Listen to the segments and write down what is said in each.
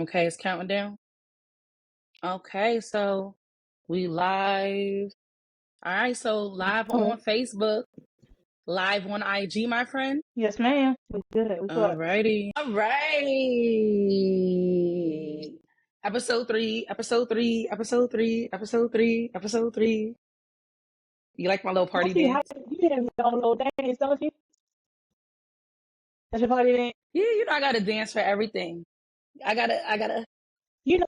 Okay, it's counting down. Okay, so we live. All right, so live Oh, on Facebook, live on IG, my friend. yes, ma'am. We good. What's up? Alrighty. All right. Episode 3. You like my little I party see how dance? you have your own little dance, don't you? That's your party dance. Yeah, I gotta dance for everything. I gotta. You know,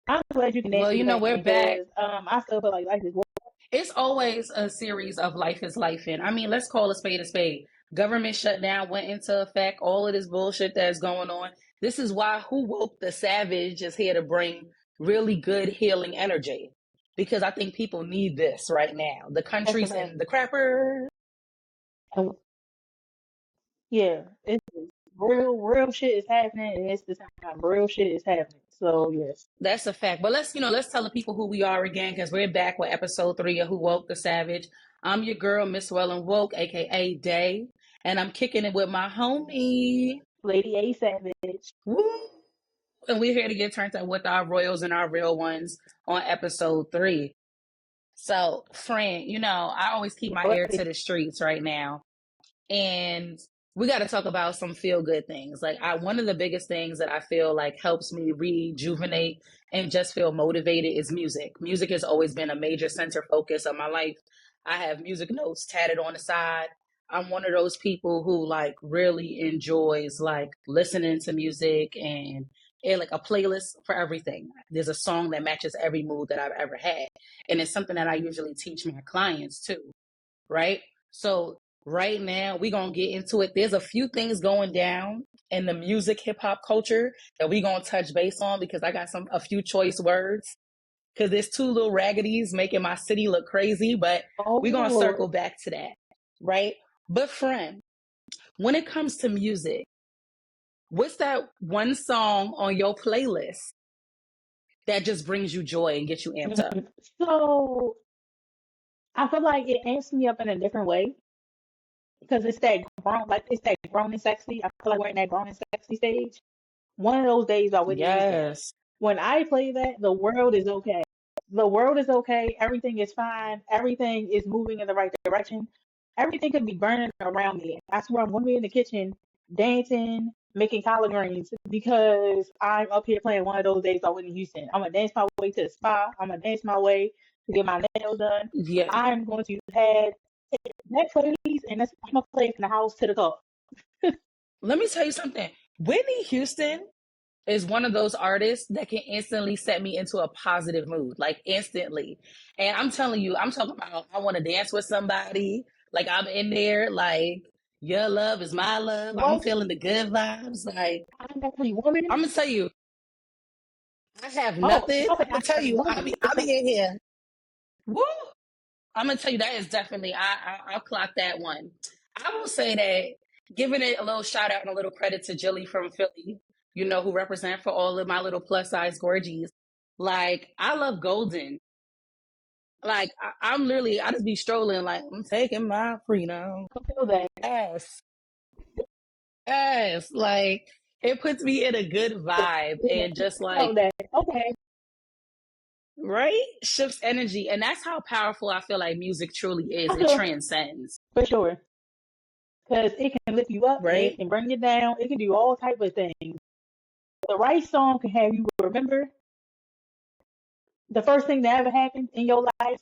I'm glad you can dance Well, for your we're family back. because I still feel like life is work. It's always a series of life is life in. I mean, let's call a spade a spade. Government shutdown went into effect, all of this bullshit that's going on. This is why Who Woke the Savage is here to bring really good healing energy. Because I think people need this right now. The That's a country's fact. in the crapper. And yeah, it's real shit is happening, and it's the time real shit is happening. So yes, That's a fact. But let's tell the people who we are again, because we're back with episode 3 of Who Woke the Savage. I'm your girl, Miss Well and Woke, aka Day. And I'm kicking it with my homie. LadyASavage. Woo! And we're here to get turned up with our royals and our real ones on episode 3. So, friend, I always keep my ear to the streets right now. And we got to talk about some feel good things. Like, one of the biggest things that I feel like helps me rejuvenate and just feel motivated is music. Music has always been a major center focus of my life. I have music notes tatted on the side. I'm one of those people who like really enjoys like listening to music and like a playlist for everything. There's a song that matches every mood that I've ever had. And it's something that I usually teach my clients too, right? So right now we're gonna get into it. There's a few things going down in the music hip hop culture that we're gonna touch base on because I got a few choice words. Because there's two little raggaties making my city look crazy, but Oh we're gonna Lord. circle back to that, right? But friend, when it comes to music, what's that one song on your playlist that just brings you joy and gets you amped up? So I feel like it amps me up in a different way because it's that grown and sexy. I feel like we're in that grown and sexy stage. One of those days by Whitney Houston. Yes. When I play that, the world is okay. The world is okay. Everything is fine. Everything is moving in the right direction. Everything could be burning around me. I swear I'm going to be in the kitchen dancing, making collard greens because I'm up here playing one of those days by Whitney Houston. I'm going to dance my way to the spa. I'm going to dance my way to get my nails done. Yeah. I'm going to have that playlist and I'm going to play it from the house to the car. Let me tell you something. Whitney Houston is one of those artists that can instantly set me into a positive mood, like instantly. And I'm telling you, I'm talking about I want to dance with somebody. Like I'm in there, like your love is my love. I'm What? feeling the good vibes. Like I'm that pretty woman. I'm gonna tell you, I have Oh, nothing. okay. I'm gonna I'm tell that you, woman. I be in here. Woo! I'm gonna tell you that is definitely I'll clock that one. I will say that giving it a little shout out and a little credit to Jilly from Philly, who represent for all of my little plus size gorgies. Like I love Golden. Like I'm literally I just be strolling like I'm taking my freedom. I feel that. Yes. Yes. Like it puts me in a good vibe and just I felt like that. Okay. right shifts energy. And that's how powerful I feel like music truly is. It Okay. transcends. For sure. Because it can lift you up and it Right? can bring you down. It can do all type of things. The right song can have you remember the first thing that ever happened in your life.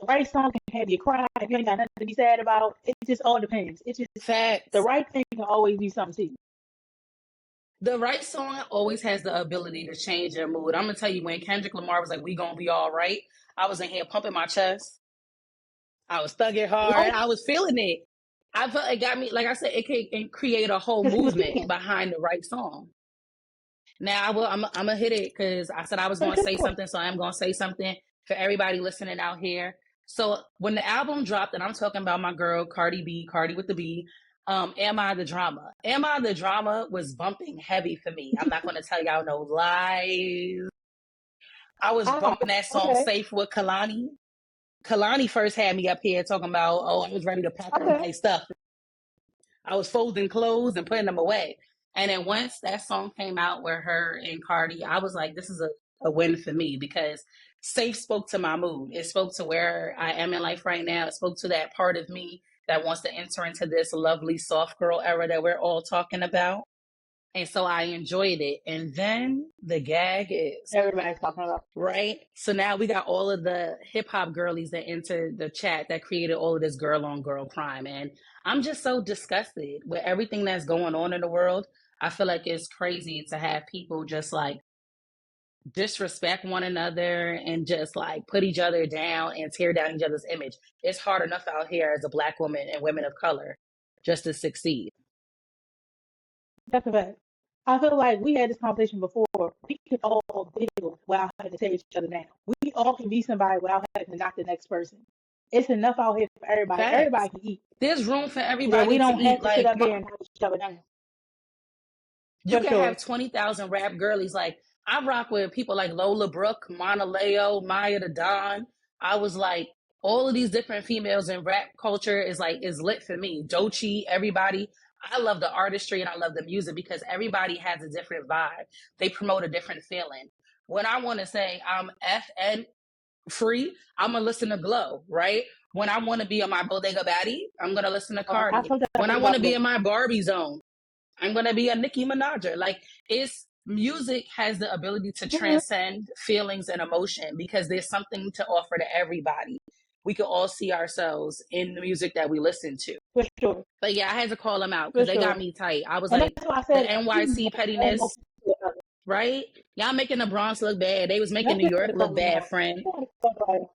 The right song can have you cry if you ain't got nothing to be sad about. It just all depends. It just the Facts. right thing can always do something to you. The right song always has the ability to change your mood. I'm gonna tell you, when Kendrick Lamar was like, "We gonna be all right," I was in here pumping my chest. I was thugging hard. Right? I was feeling it. I felt it got me. Like I said, it can create a whole Because he was movement speaking. behind the right song. Now I will. I'm gonna hit it because I said I was For gonna say sure. something, so I'm gonna say something for everybody listening out here. So when the album dropped, and I'm talking about my girl Cardi B, Cardi with the B. Am I the Drama? Am I the Drama was bumping heavy for me. I'm not gonna tell y'all no lies. I was Ah, bumping that song okay. Safe with Kalani. Kalani first had me up here talking about, oh, I was ready to pack up Okay. my stuff. I was folding clothes and putting them away. And then once that song came out with her and Cardi, I was like, this is a win for me because Safe spoke to my mood. It spoke to where I am in life right now. It spoke to that part of me that wants to enter into this lovely soft girl era that we're all talking about. And so I enjoyed it. And then the gag is Everybody's talking about. right. So now we got all of the hip hop girlies that entered the chat that created all of this girl on girl crime. And I'm just so disgusted with everything that's going on in the world. I feel like it's crazy to have people just like disrespect one another and just like put each other down and tear down each other's image. It's hard enough out here as a Black woman and women of color just to succeed. That's a fact. I feel like we had this conversation before. We can all deal without having to tear each other down. We all can be somebody without having to knock the next person. It's enough out here for everybody. Facts. Everybody can eat. There's room for Where we everybody to don't have eat. to sit Like up there and knock each other down. you For can sure. have 20,000 rap girlies. Like I rock with people like Lola Brooke, Mana Leo, Maya the Don. I was like, all of these different females in rap culture is lit for me. Dochi, everybody. I love the artistry and I love the music because everybody has a different vibe. They promote a different feeling. When I want to say I'm FN free, I'm gonna listen to Glow, right? When I want to be on my Bodega Baddie, I'm gonna listen to I Cardi. felt that When I want about to be Blue. in my Barbie zone, I'm gonna be a Nicki Minaj. Like it's music has the ability to Mhm. transcend feelings and emotion because there's something to offer to everybody. We can all see ourselves in the music that we listen to. For sure. But yeah, I had to call them out For because they got sure. me tight. I was And like, that's why I the said NYC add pettiness, emotion to it. right? Y'all making the Bronx look bad. They was making That's New just York to look call them bad, out. friend. You want to talk about it.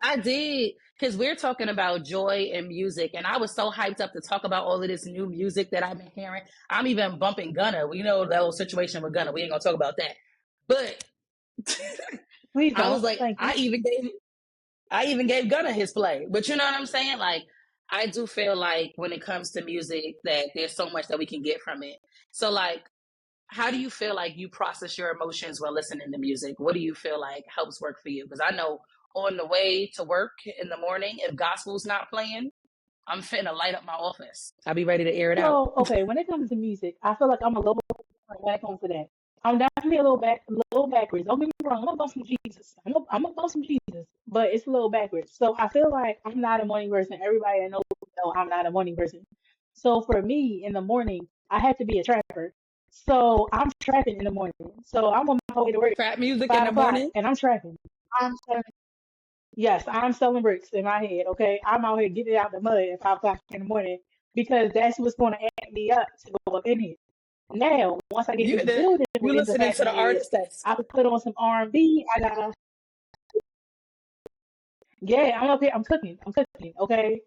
I did. Because we're talking about joy and music. And I was so hyped up to talk about all of this new music that I've been hearing. I'm even bumping Gunna. We know that whole situation with Gunna. We ain't going to talk about that. But Please I was don't. like, Thank you. I even gave Gunna his play. But you know what I'm saying? Like, I do feel like when it comes to music that there's so much that we can get from it. So like, how do you feel like you process your emotions while listening to music? What do you feel like helps work for you? Because I know on the way to work in the morning, if gospel's not playing, I'm finna light up my office. I'll be ready to air it out. So, okay, when it comes to music, I feel like I'm a little different when it comes to that. I'm definitely a little backwards. Don't get me wrong, I'm gonna bump some Jesus. I'm gonna bump some Jesus, but it's a little backwards. So I feel like I'm not a morning person. Everybody that knows know I'm not a morning person. So for me, in the morning, I have to be a trapper. So I'm trapping in the morning. So I'm on my way to work Trap music in 5 the o'clock, morning. and I'm trapping. I'm Yes, I'm selling bricks in my head. Okay, I'm out here getting it out the mud at 5 o'clock in the morning because that's what's going to amp me up to go up in here. Now, once I get You this building you ends up listening to the happening, is artist that's I could put on some R&B. I gotta, yeah, I'm up here. I'm cooking. I'm cooking. Okay.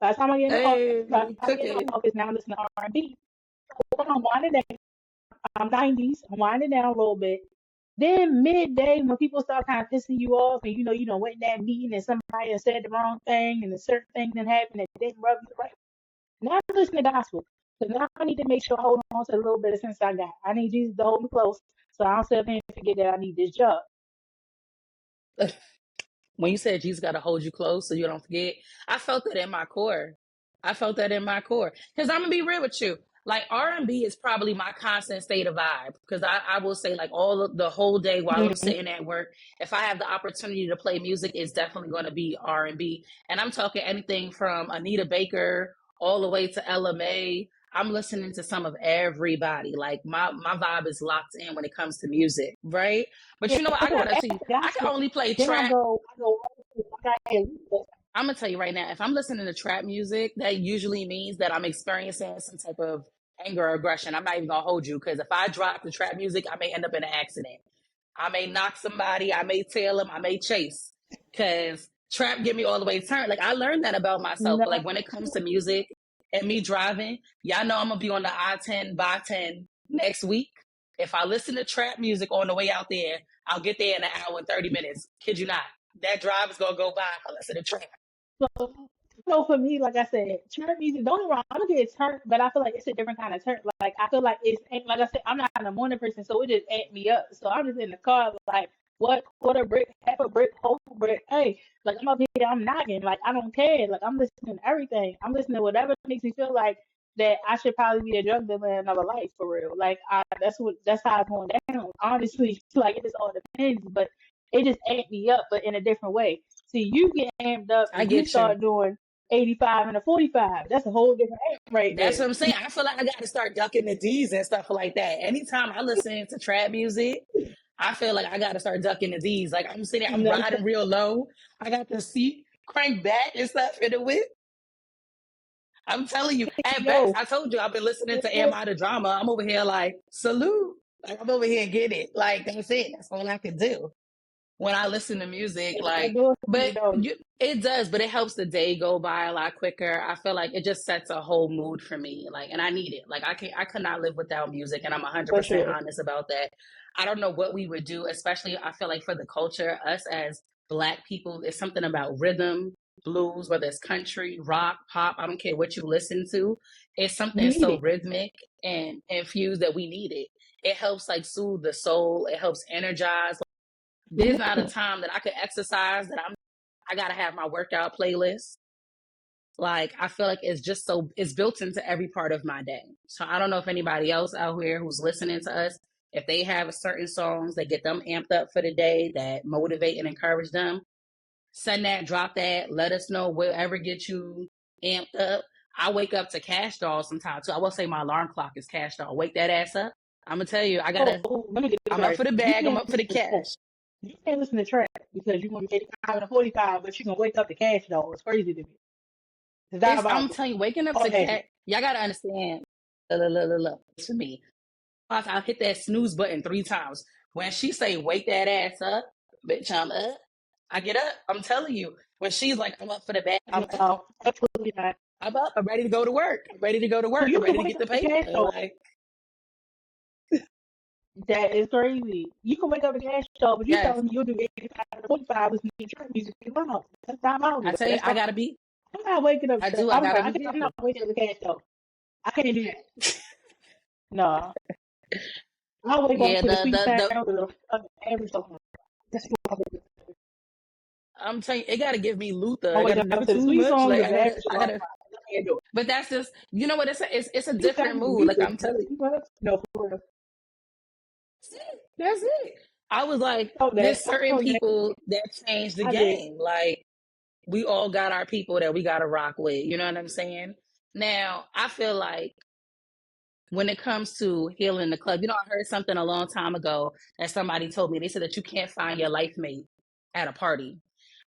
Last time I get in the office, last hey time I get in cooking. the office, now I'm listening to R&B. I'm winding down. I'm 90s. I'm winding down a little bit. Then midday, when people start kind of pissing you off, and you know, went in that meeting and somebody has said the wrong thing, and a certain thing didn't happen that didn't rub you right. Now I'm listening to gospel. Because now I need to make sure I hold on to a little bit of sense I got. I need Jesus to hold me close so I don't sit up and forget that I need this job. When you said Jesus got to hold you close so you don't forget, I felt that in my core. I felt that in my core. Because I'm gonna be real with you. Like R&B is probably my constant state of vibe. Because I will say like all of the whole day while I'm Mm-hmm. sitting at work, if I have the opportunity to play music, it's definitely going to be R&B. And I'm talking anything from Anita Baker all the way to Ella May. I'm listening to some of everybody. Like my vibe is locked in when it comes to music, right? But Yeah, you know what? for I sure. gotta After see. I can gospel, only play then trap. I go right to I'm gonna tell you right now, if I'm listening to trap music, that usually means that I'm experiencing some type of anger or aggression. I'm not even gonna hold you because if I drop the trap music, I may end up in an accident. I may knock somebody, I may tail them, I may chase. Cause trap get me all the way turned. Like I learned that about myself. no, But like when it comes to music and me driving, y'all know I'm gonna be on the I-10 by 10 next week. If I listen to trap music on the way out there, I'll get there in an hour and 30 minutes. Kid you not. That drive is gonna go by if I listen to trap. so, so for me, like I said, church music, don't get me wrong, I'm gonna get turned, but I feel like it's a different kind of turn. Like I feel like it's like I said, I'm not a morning person, so it just amped me up. So I'm just in the car like what quarter brick, half a brick, whole brick. Hey, like I'm up here, I'm knocking, like I don't care. Like I'm listening to everything. I'm listening to whatever makes me feel like that I should probably be a drug dealer in another life for real. Like that's how it's going down. Honestly, like it just all depends, but it just amped me up, but in a different way. See, you get amped up I and you get you. start doing 85 and a 45. That's a whole different amp right That's there. what I'm saying. I feel like I got to start ducking the D's and stuff like that. Anytime I listen to trap music, I feel like I got to start ducking the D's. Like I'm sitting, You I'm know what I'm riding real low. I got the seat cranked back and stuff in the whip. I'm telling you, saying? at best, Yo, I told you I've been listening to Am I the Drama. I'm over here like, salute. Like I'm over here and get it. Like that's it. That's all I can do when I listen to music. it Like, does for me but though, it does, but it helps the day go by a lot quicker. I feel like it just sets a whole mood for me. Like, and I need it. Like I could not live without music, and I'm for 100% sure. honest about that. I don't know what we would do, especially I feel like for the culture, us as Black people, there's something about rhythm, blues, whether it's country, rock, pop. I don't care what you listen to. It's We something need so it. rhythmic and infused that we need it. It helps like soothe the soul. It helps energize. There's not a Yeah. time that I could exercise that I gotta have my workout playlist. Like I feel like it's just so it's built into every part of my day. So I don't know if anybody else out here who's listening to us, if they have certain songs that get them amped up for the day, that motivate and encourage them, send that, drop that, let us know whatever gets you amped up. I wake up to Cash Doll sometimes too. I will say my alarm clock is Cash Doll. Wake that ass up. I'm gonna tell you, Let me get this I'm up right. for the You bag, I'm can't up for the listen to trap. cash. You can't listen to trap because you're gonna get 85 and a 45, but you're gonna wake up to cash though. It's crazy to me. It's I'm diabolical. telling you, waking up All to magic. cat, y'all gotta understand. Look, for me, I'll hit that snooze button 3 times. When she say wake that ass up, bitch, I'm up. I get up. I'm telling you. When she's like, I'm up for the bag, I'm up. No, absolutely not. I'm up. I'm ready to go to work. I'm ready to go to So work. you I'm can ready to wake get the up to paper. cash though. Like, That is crazy. You can wake up to cash though, but you yes. telling me you'll do 85 and 45 listening to trap music. Wow, that's diabolical. I tell you, That's I wrong. gotta be. I'm not waking up. I do. I gotta be I'm not careful. waking up to cash though. I can't do that. No, I'll wake up Yeah, to the sweet sound the of every song. That's what I wake up to. I'm telling you, it gotta give me Luther. I I wake gotta up never to the too sweet much. songs Like of average I rock. gotta. I can't do it. But that's just you know what it's a You tell different me mood. you Like I'm telling you. what? No, for real. That's it. I was like, Oh, that. there's I certain know that. people that change the I did. game. Like, we all got our people that we got to rock with. You know what I'm saying? Now, I feel like when it comes to healing the club, I heard something a long time ago that somebody told me. They said that you can't find your life mate at a party.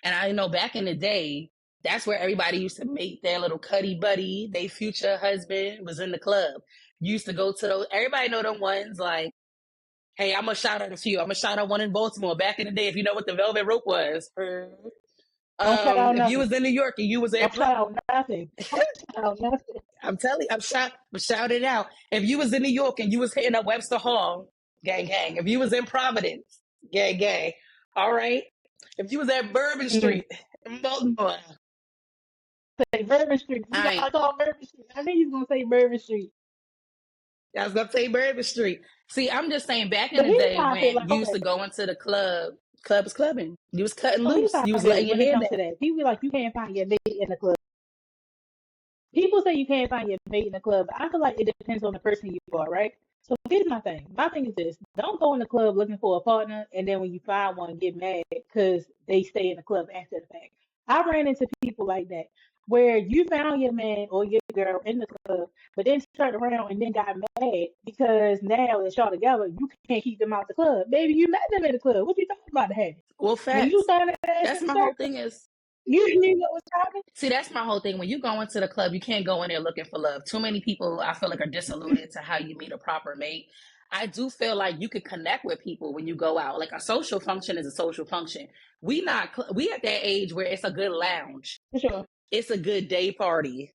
And I know back in the day, that's where everybody used to meet their little cuddy buddy, their future husband was in the club. You used to go to those, everybody know them ones like, hey, I'm gonna shout out a few. I'm gonna shout out one in Baltimore back in the day. If you know what the Velvet Rope was, Don't shout out if you nothing. was in New York and you was in, Don't shout out nothing. Don't shout out nothing. I'm telling you, I'm shouting it out. If you was in New York and you was hitting up Webster Hall, gang, gang. If you was in Providence, gang, gang. All right. If you was at Bourbon Mm. Street in Baltimore, Say Bourbon Street. You got I I call Bourbon Street. I knew you was gonna say Bourbon Street. was gonna say Bourbon Street. See, I'm just saying, back in But the here's day how I feel when like, you used okay, to go into the club, club was clubbing. You was cutting so here's loose. how You I was feel letting your when it hair comes to down. that. People be like, you can't find your mate in the club. People say you can't find your mate in the club, but I feel like it depends on the person you are, right? So here's my thing. My thing is this: don't go in the club looking for a partner, and then when you find one, get mad because they stay in the club after the fact. I ran into people like that, where you found your man or your girl in the club, but then turned around and then got mad because now that y'all together, you can't keep them out the club. Baby, you met them in the club. What you talking about? That Well, when you facts. saw that ass That's in the my whole circle, thing is you knew what was happening. See, that's my whole thing. When you go into the club, you can't go in there looking for love. Too many people, I feel like, are disillusioned to how you meet a proper mate. I do feel like you can connect with people when you go out. Like a social function is a social function. We at that age where it's a good lounge. For sure. It's a good day party.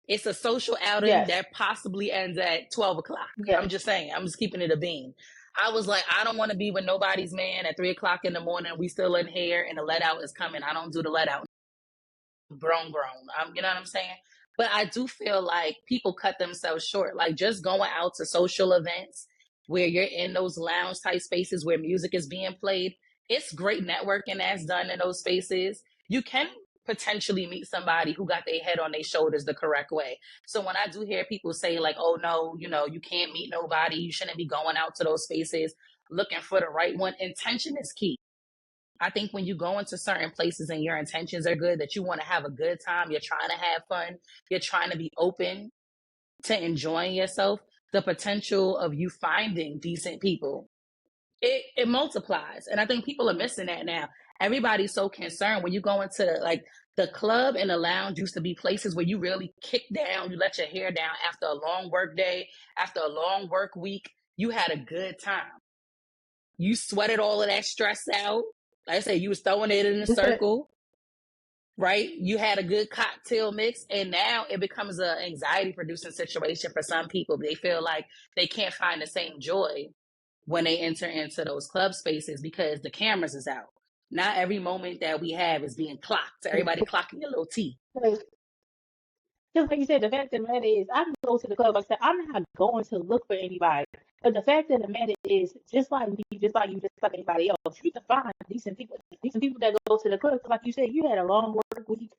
It's a social outing Yes. that possibly ends at 12 o'clock. I'm Yes. just saying. I'm just keeping it a bean. I was like, I don't want to be with nobody's man at 3 o'clock in the morning. We still in here and the let out is coming. I don't do the let out grown. You know what I'm saying? But I do feel like people cut themselves short. Like just going out to social events where you're in those lounge type spaces where music is being played. It's great networking that's done in those spaces. You can potentially meet somebody who got their head on their shoulders the correct way. So when I do hear people say like, oh no, you can't meet nobody, you shouldn't be going out to those spaces looking for the right one, intention is key. I think when you go into certain places and your intentions are good, that you want to have a good time, you're trying to have fun, you're trying to be open to enjoying yourself, the potential of you finding decent people, it multiplies. And I think people are missing that now. Everybody's so concerned when you go into like the club and the lounge used to be places where you really kick down, you let your hair down after a long work day, after a long work week. You had a good time. You sweated all of that stress out. Like I said, you was throwing it in a circle, right? You had a good cocktail mix, and now it becomes an anxiety producing situation for some people. They feel like they can't find the same joy when they enter into those club spaces because the cameras is out. Not every moment that we have is being clocked. Everybody clocking your little T. Just like you said, the fact of the matter is, I can go to the club. Like I said, I'm not going to look for anybody. But the fact of the matter is, just like me, just like you, just like anybody else, you can find decent people that go to the club. 'Cause like you said, you had a long work week.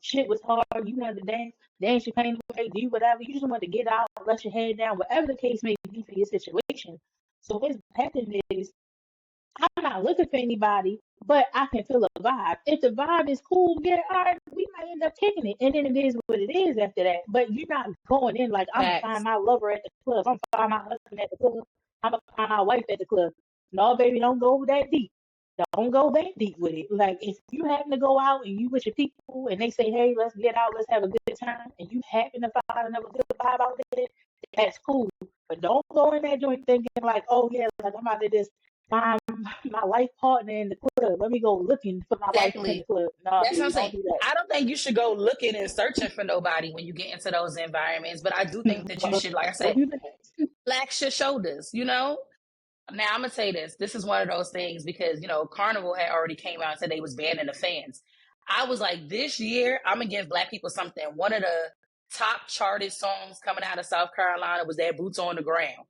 Shit was hard. You had to dance your pain away, do whatever. You just want to get out, let your head down, whatever the case may be for your situation. So what's happening is, I'm not looking for anybody, but I can feel a vibe. If the vibe is cool, yeah, all right, we might end up kicking it. And then it is what it is after that. But you're not going in like, I'm going to find Facts. my lover at the club. I'm going to find my husband at the club. I'm going to find my wife at the club. No, baby, don't go that deep. Don't go that deep with it. Like, if you happen to go out and you with your people and they say, hey, let's get out, let's have a good time, and you happen to find another good vibe out there, that's cool. But don't go in that joint thinking like, oh, yeah, like I'm out there just find my life partner in the club. Let me go looking for my life in the Exactly. club. No, That's what I'm baby, don't saying. do that. I don't think you should go looking and searching for nobody when you get into those environments, but I do think that you should, like I Don't said, do that. relax your shoulders. Now I'm gonna say this. This is one of those things because Carnival had already came out and said they was banning the fans. I was like, this year I'm gonna give Black people something. One of the top charted songs coming out of South Carolina was that Boots on the Ground.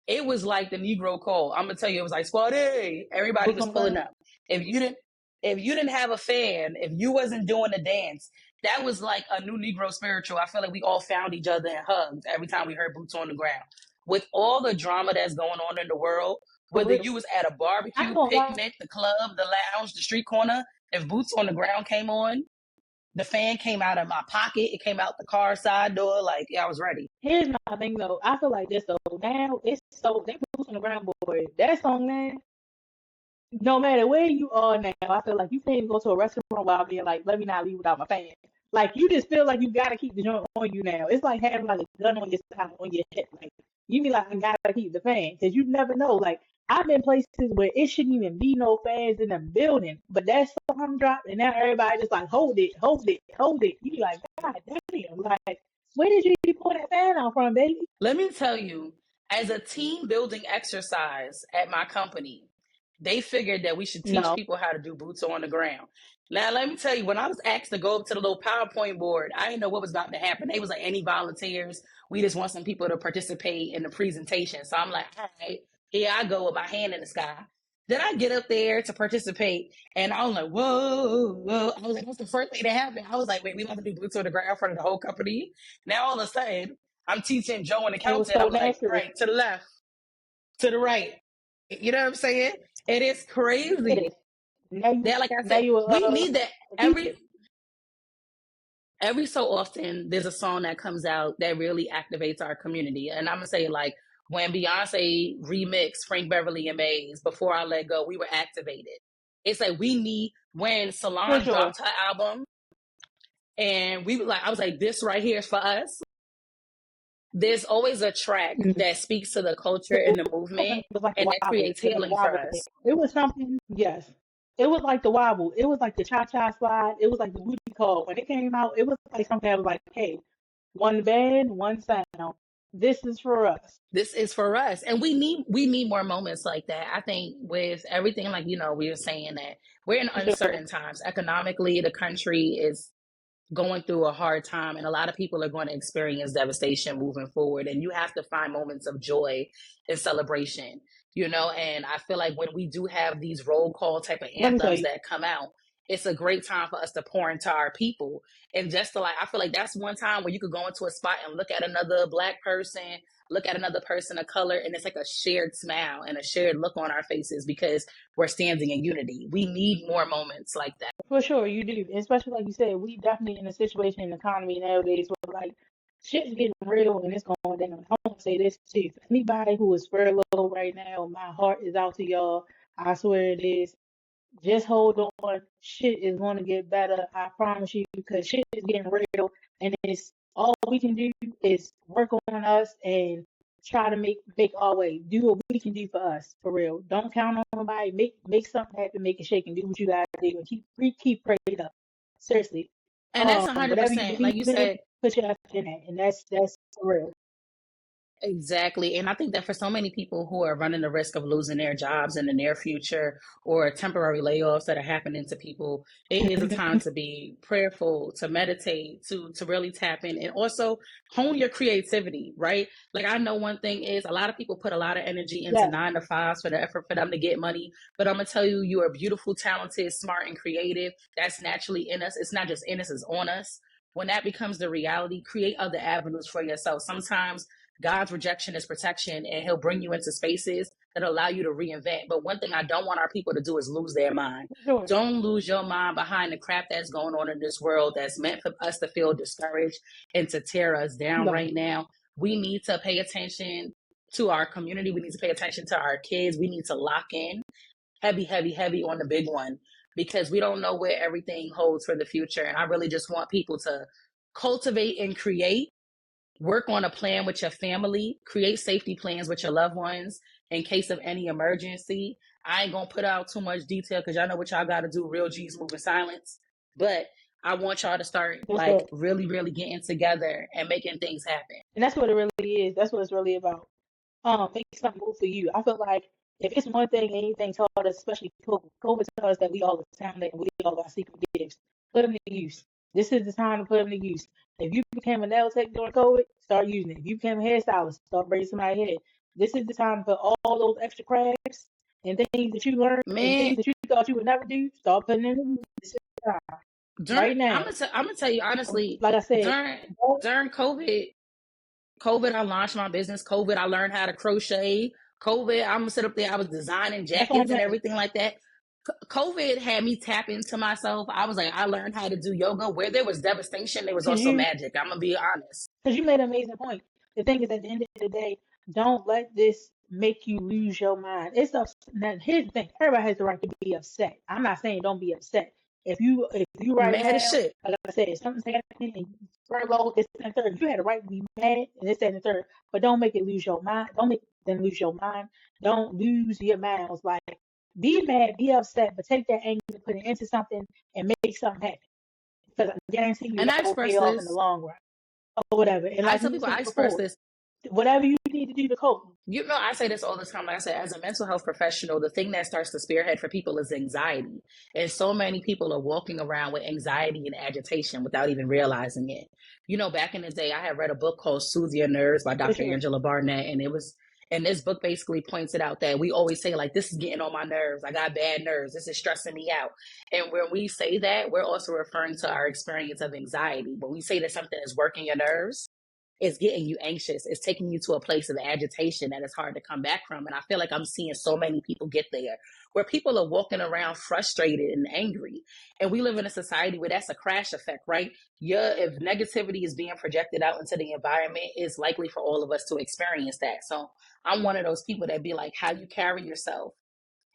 It was like the Negro call. I'm gonna tell you, it was like squad A. Everybody Boots was on the pulling ground. up. If you didn't, if you didn't have a fan, if you wasn't doing the dance, that was like a new Negro spiritual. I feel like we all found each other and hugged every time we heard Boots on the Ground. With all the drama that's going on in the world, For whether real. you was at a I ain't barbecue, gonna lie. picnic, the club, the lounge, the street corner, if Boots on the Ground came on, the fan came out of my pocket. It came out the car side door. Like, yeah, I was ready. Here's my thing though. I feel like this though. Now it's so they Boots on the ground boy. That song, man. No matter where you are now, I feel like you can't even go to a restaurant without being like, let me not leave without my fan. Like you just feel like you gotta keep the joint on you now. It's like having like a gun on your side, on your hip. Like you be like, I gotta keep the fan because you never know. Like I've been places where it shouldn't even be no fans in the building, but that song dropped and now everybody just like hold it, hold it, hold it. You be like, God damn, like where did you pull that fan out from, baby? Let me tell you, as a team building exercise at my company, they figured that we should teach No, people how to do boots on the ground. Now, let me tell you, when I was asked to go up to the little PowerPoint board, I didn't know what was about to happen. They was like, any volunteers? We just want some people to participate in the presentation. So I'm like, all right, here I go with my hand in the sky. Then I get up there to participate, and I was like, whoa, whoa. I was like, what's the first thing that happened? I was like, wait, we about to do boots on the ground in front of the whole company? Now, all of a sudden, I'm teaching Joe an it was accountant. I so was like, natural. right, to the left, to the right. You know what I'm saying? It is It crazy. is. Now you That, like I now said, you we need that teach every it. every so often. There's a song that comes out that really activates our community, and I'm gonna say like when Beyonce remixed Frank Beverly and Maze "Before I Let Go," we were activated. It's like we need when For Solange sure. dropped her album, and we were like, I was like, this right here is for us. There's always a track Mhm. that speaks to the culture It and the movement, was like the and that wobble. creates The healing for wobble. us. It was something. Yes. It was like the wobble. It was like the cha cha slide. It was like the booty call. When it came out, it was like something that was like, hey, one band, one sound. This is for us. This is for us, and we need more moments like that. I think with everything, like we were saying that we're in For sure. uncertain times economically. The country is going through a hard time, and a lot of people are going to experience devastation moving forward, and you have to find moments of joy and celebration. And I feel like when we do have these roll call type of Let me tell anthems you. that come out, it's a great time for us to pour into our people. And just to like, I feel like that's one time where you could go into a spot and look at another Black person, look at another person of color, and it's like a shared smile and a shared look on our faces because we're standing in unity. We need more moments like that. For sure, you do. Especially like you said, we definitely in a situation in the economy nowadays where like shit's getting real and it's going down. I want to say this too. For anybody who is furloughed right now, my heart is out to y'all. I swear it is. Just hold on. Shit is going to get better. I promise you, because shit is getting real, and it's all we can do is work on us and try to make our way. Do what we can do for us, for real. Don't count on nobody. Make something happen. Make it shake and do what you gotta do, and keep praying up. Seriously. And that's Whatever you 100%. Like believe you in, said, put your effort in that, and that's for real. exactly. And I think that for so many people who are running the risk of losing their jobs in the near future or temporary layoffs that are happening to people, it is a time to be prayerful, to meditate, to really tap in and also hone your creativity, right? Like I know one thing is a lot of people put a lot of energy into Yes, 9 to 5s for the effort for them to get money. But I'm gonna tell you, you are beautiful, talented, smart, and creative. That's naturally in us. It's not just in us, it's on us. When that becomes the reality, create other avenues for yourself. Sometimes God's rejection is protection, and He'll bring you into spaces that allow you to reinvent. But one thing I don't want our people to do is lose their mind. for sure. Don't lose your mind behind the crap that's going on in this world that's meant for us to feel discouraged and to tear us down Right. right now. We need to pay attention to our community. We need to pay attention to our kids. We need to lock in heavy, heavy, heavy on the big one because we don't know where everything holds for the future. And I really just want people to cultivate and create, work on a plan with your family, create safety plans with your loved ones in case of any emergency. I ain't gonna put out too much detail because y'all know what y'all gotta do. Real G's move in silence. But I want y'all to start That's like it. really, really getting together and making things happen. And that's what it really is. That's what it's really about. Make something move for you. I feel like if it's one thing anything taught us, especially COVID taught us that we all are talented and we all got secret gifts. Put them to use. This is the time to put them to use. If you became a nail tech during COVID, start using it. If you became a hairstylist, start braiding somebody's hair. This is the time for all those extra crafts and things that you learned and Man, things that you thought you would never do. Start putting them in. This is the time. during Right I'm now. gonna I'm gonna tell you honestly, Like I said, during during COVID, I launched my business. COVID, I learned how to crochet. COVID, I'm gonna sit up there. I was designing that's what I'm jackets and saying. everything like that. COVID had me tap into myself. I was like, I learned how to do yoga. Where there was devastation, there was Because also you magic. I'm gonna be honest. Because you made an amazing point. The thing is, at the end of the day, don't let this make you lose your mind. Now, here's the thing: everybody has the right to be upset. I'm not saying don't be upset. If you right Mad as now, shit. like I said, if something's happening and you furlough this and the third, you had a right to be mad and this and the third. But don't make it lose your mind. Don't make them lose your mind. Don't lose your mind. It's like be mad, be upset, but take that anger and put it into something and make something happen. Because I guarantee you And that I will pay express off in the this. long run or whatever. And I like tell you people said I express before, this. whatever you need to do to cope. You know, I say this all the time. Like I said, as a mental health professional, the thing that starts to spearhead for people is anxiety. And so many people are walking around with anxiety and agitation without even realizing it. You know, back in the day, I had read a book called Soothe Your Nerves by For Dr. sure. Angela Barnett. And this book basically pointed out that we always say, like, this is getting on my nerves. I got bad nerves. This is stressing me out. And when we say that, we're also referring to our experience of anxiety. When we say that something is working your nerves, it's getting you anxious. It's taking you to a place of agitation that is hard to come back from. And I feel like I'm seeing so many people get there where people are walking around frustrated and angry. And we live in a society where that's a crash effect, right? If negativity is being projected out into the environment, it's likely for all of us to experience that. So I'm one of those people that be like, how you carry yourself.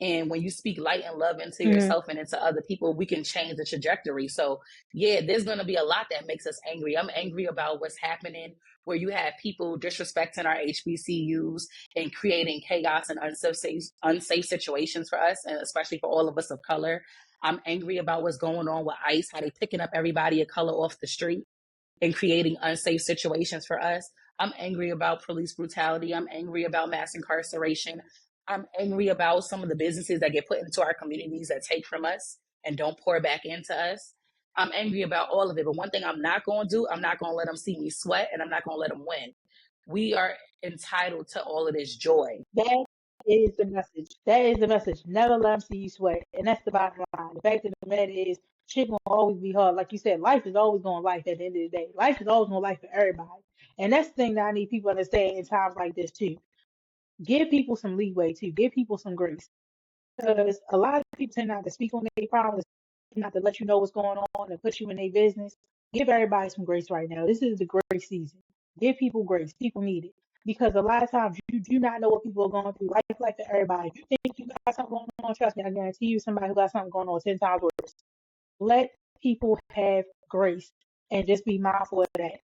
And when you speak light and love into Hmm. yourself and into other people, we can change the trajectory. So, yeah, there's going to be a lot that makes us angry. I'm angry about what's happening where you have people disrespecting our HBCUs and creating chaos and unsafe situations for us, and especially for all of us of color. I'm angry about what's going on with ICE, how they picking up everybody of color off the street and creating unsafe situations for us. I'm angry about police brutality. I'm angry about mass incarceration. I'm angry about some of the businesses that get put into our communities that take from us and don't pour back into us. I'm angry about all of it. But one thing I'm not going to do, I'm not going to let them see me sweat and I'm not going to let them win. We are entitled to all of this joy. That is the message. That is the message. Never let them see you sweat. And that's the bottom line. The fact of the matter is, shit gonna always be hard. Like you said, life is always gonna life at the end of the day. Life is always gonna life for everybody. And that's the thing that I need people to understand in times like this too. Give people some leeway too. Give people some grace. Because a lot of people tend not to speak on their problems, not to let you know what's going on and put you in their business. Give everybody some grace right now. This is the grace season. Give people grace. People need it. Because a lot of times you do not know what people are going through. Life like for everybody. If you think you got something going on, trust me, I guarantee you somebody who got something going on 10 times worse. Let people have grace and just be mindful of that.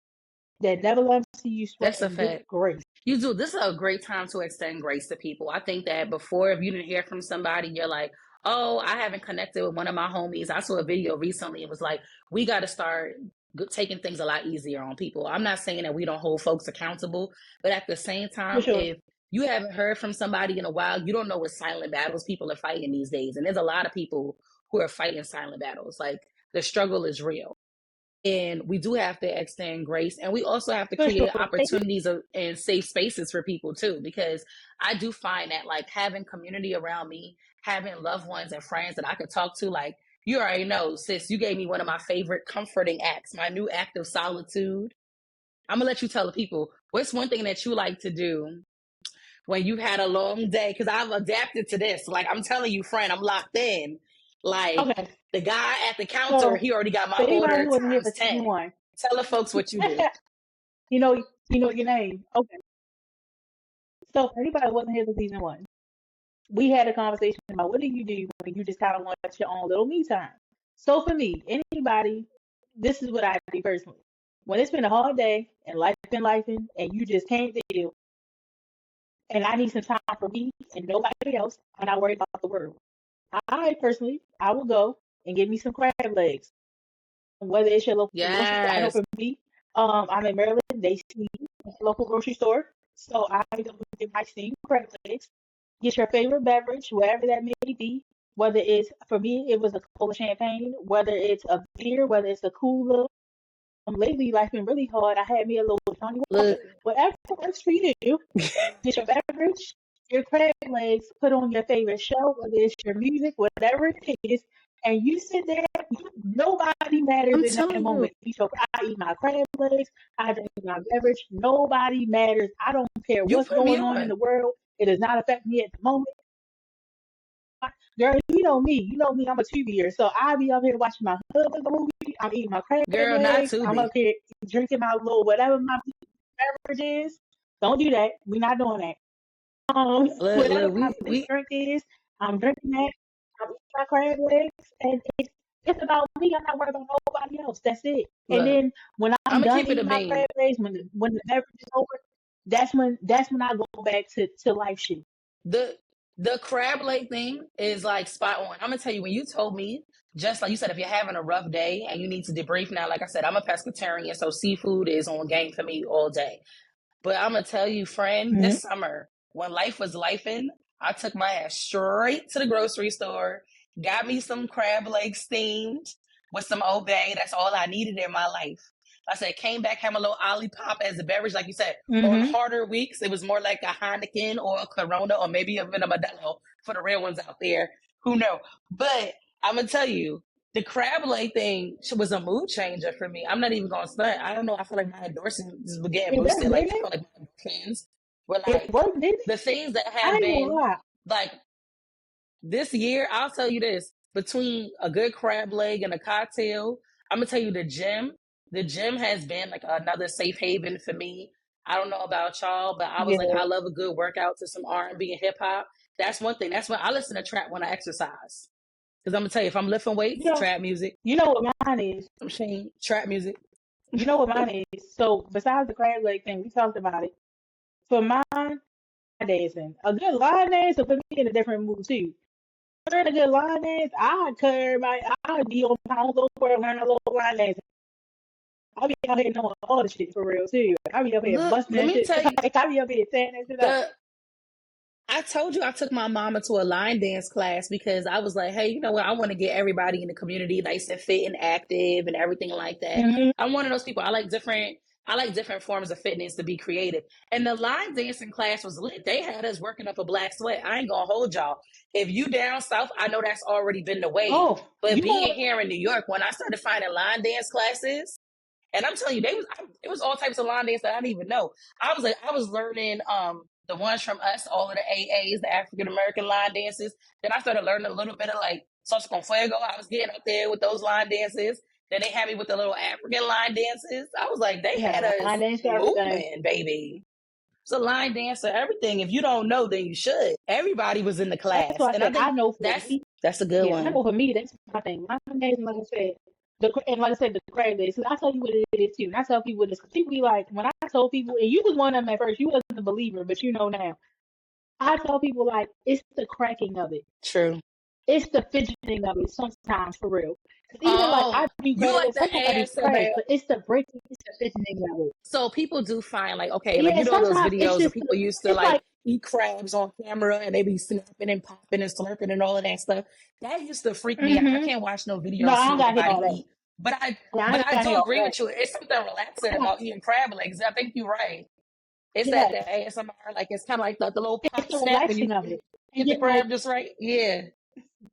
That never let them see you That's a sweating. Give fact. grace. You do. This is a great time to extend grace to people. I think that before, if you didn't hear from somebody, you're like, oh, I haven't connected with one of my homies. I saw a video recently. It was like, we got to start taking things a lot easier on people. I'm not saying that we don't hold folks accountable, but at the same For time, sure. if you haven't heard from somebody in a while, you don't know what silent battles people are fighting these days. And there's a lot of people who are fighting silent battles. Like the struggle is real. And we do have to extend grace, and we also have to For sure. create opportunities and safe spaces for people too, because I do find that like having community around me, having loved ones and friends that I could talk to, like you already know, sis, you gave me one of my favorite comforting acts, my new act of solitude. I'm gonna let you tell the people what's one thing that you like to do when you had a long day, because I've adapted to this. Like I'm telling you, friend, I'm locked in. Like Okay. the guy at the counter, So he already got for my anybody order who wasn't here times for season 10. one, Tell the folks what you do. you know, your name. Okay. So for anybody who wasn't here for season one, we had a conversation about what do you do when you just kind of want your own little me time. So for me, anybody, this is what I do personally. When it's been a hard day and life been lifing and you just can't deal, and I need some time for me and nobody else, I'm not worried about the world. I personally, I will go and get me some crab legs, whether it's your local grocery store. I know Yes. for me, I'm in Maryland. They see a local grocery store, so I go get my steamed crab legs. Get your favorite beverage, whatever that may be. Whether it's for me, it was a cola champagne. Whether it's a beer, whether it's a cooler. Lately, life been really hard. I had me a little Johnny Walker. Look, Whatever works for you. Get your beverage, your crab legs, put on your favorite show, whether it's your music, whatever it is, and you sit there. Nobody matters I'm in that telling you, moment. So I eat my crab legs, I drink my beverage. Nobody matters. I don't care you what's put me going on in on. the world. It does not affect me at the moment. Girl, you know me. You know me. I'm a tubier. So I be up here watching my husband movie. I'm eating my crab Girl, not legs. to I'm up be. here drinking my little whatever my beverage is. Don't do that. We're not doing that. Look, Whatever look, my we base we drink is, I'm drinking that. I'm eating my crab legs, and it's about me. I'm not worried about nobody else. That's it. And look. then when I'm I'm gonna done keep it a eating my bean. crab legs, when the beverage is over, that's when I go back to life shit. The the crab leg thing is like spot on. I'm gonna tell you, when you told me, just like you said, if you're having a rough day and you need to debrief now, like I said, I'm a pescatarian, so seafood is on game for me all day. But I'm gonna tell you, friend, Mm-hmm. this summer when life was lifing, I took my ass straight to the grocery store, got me some crab legs steamed with some Old Bay. That's all I needed in my life. I said, came back, had my little Olipop as a beverage, like you said. On Mm-hmm. harder weeks, it was more like a Heineken or a Corona or maybe even a Modelo for the real ones out there. Who know? But I'm gonna tell you, the crab leg thing was a mood changer for me. I'm not even gonna stunt. I don't know. I feel like my endorsements were getting It does, boosted. Like didn't I it? feel like my fans were It like worked, didn't it? the things that I have ain't gonna been lie. like this year. I'll tell you this: between a good crab leg and a cocktail, I'm gonna tell you the gym. The gym has been like another safe haven for me. I don't know about y'all, but I was like, Yeah. I love a good workout to some R&B and hip hop. That's one thing. That's why I listen to trap when I exercise. Because I'm gonna tell you, if I'm lifting You weights, know, trap music. you know what mine is. I'm saying trap music. You know what mine is. So besides the crab leg thing, we talked about it. For mine, dancing. A good line dance will put me in a different mood too. Learn a good line dance, I'd cut everybody. I'd be on my own little world, learn a little line dance. I'll be out here knowing all the shit for real too. I'll be up here Look, busting let that me shit. tell you, Like, I'll be up here tearing that shit up. the I told you I took my mama to a line dance class because I was like, hey, you know what? I want to get everybody in the community nice and fit and active and everything like that. Hmm. I'm one of those people. I like different I like different forms of fitness to be creative. And the line dancing class was lit. They had us working up a black sweat. I ain't gonna hold y'all. If you down south, I know that's already been the wave. Oh, But you being know, here in New York, when I started finding line dance classes, and I'm telling you, it was all types of line dance that I didn't even know. I was learning the ones from us, all of the AAs, the African American line dances. Then I started learning a little bit of like Social con Fuego. I was getting up there with those line dances. Then they had me with the little African line dances. I was like, they had yeah, line us dance for everything. moving, baby. It's a line dancer, everything. If you don't know, then you should. Everybody was in the That's class. why I And I said I think know for me. that's a good Yeah, I one. know for me that's my thing. My name, like I said, and like I said, the crab legs. I tell you what it is too. And I tell people this. People be like, when I told people, and you was one of them at first. You wasn't a believer, but you know now. I tell people like it's the cracking of it. True. It's the fidgeting of it sometimes for real. Because even like I Oh, do you crab like legs, the sometimes I do ass crabs, about but it's the breaking, it's the fidgeting of it. so people do find like okay, like Yeah, you know those sometimes it's videos of just people used to it's like like eat crabs on camera and they be snapping and popping and slurping and all of that stuff. That used to freak me out. I mm-hmm. can't watch no No, videos I don't seeing gotta hit nobody all that. eat. But Yeah, I ain't I gotta hit do all agree that. with you. It's something relaxing about eating crab legs. I think you're right. It's that Yes, the ASMR, like it's kind of like the little it's pop the snap and you relaxing of it. And get the then like crab just right. Yeah.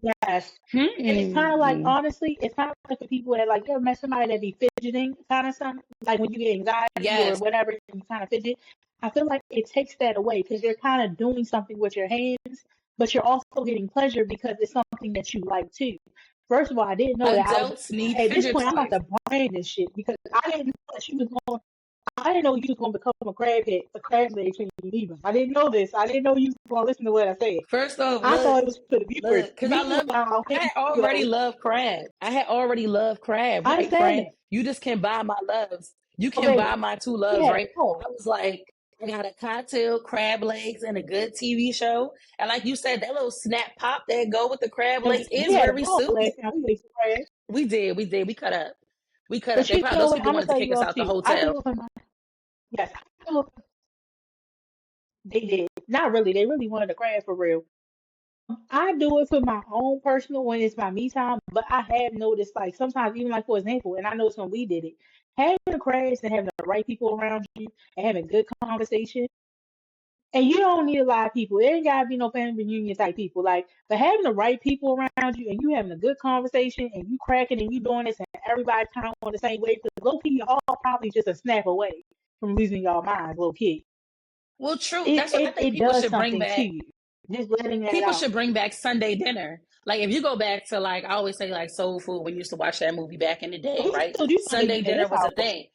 yes. And it's kind of like, Hmm. honestly, it's kind of like for people that like, you ever met somebody that be fidgeting kind of something, like when you get anxiety or Yes. whatever, and you kind of fidget. I feel like it takes that away because you're kind of doing something with your hands, but you're also getting pleasure because it's something that you like too. First of all, I didn't know that I was, Adults need at this fidget point, I'm about toys. to brand this shit because I didn't know that she was going, I didn't know you was going to become a crab head, a crab leg when you leave them. I didn't know this. I didn't know you was going to listen to what I said. First off, I thought it was for the viewers. look, because Meanwhile, I here had you already go. loved crab. I had already loved crab, I right, understand friend? that. You just can buy my loves. You Oh, can buy baby. my two loves, Yeah, right? oh, I was like, I got a cocktail, crab legs, and a good TV show. And like you said, that little snap pop that go with the crab and legs is we had a very ball soothing. last time. We ate some crabs. We did, we did. We cut up. We cut up. But They you probably know those what? people I'm gonna wanted to tell kick you us all out the too. I hotel. do it for my yes. I do it for, they did. Not really. They really wanted a crab for real. I do it for my own personal when it's my me time. But I have noticed like sometimes even like for example, and I noticed when we did it, having the crabs and having the right people around you and having good conversation. And you don't need a lot of people. It ain't gotta be no family reunion type people. Like, but having the right people around you and you having a good conversation and you cracking and you doing this and everybody kind of on the same wave. Because low key, y'all probably just a snap away from losing your minds, low key. Well, true. It, That's what I it think it people does should bring something to back. you. Just letting that People out. should bring back Sunday dinner. Like if you go back to like I always say like soul food when you used to watch that movie back in the day, We right? still do Sunday Sunday dinner. dinner This was a house. thing,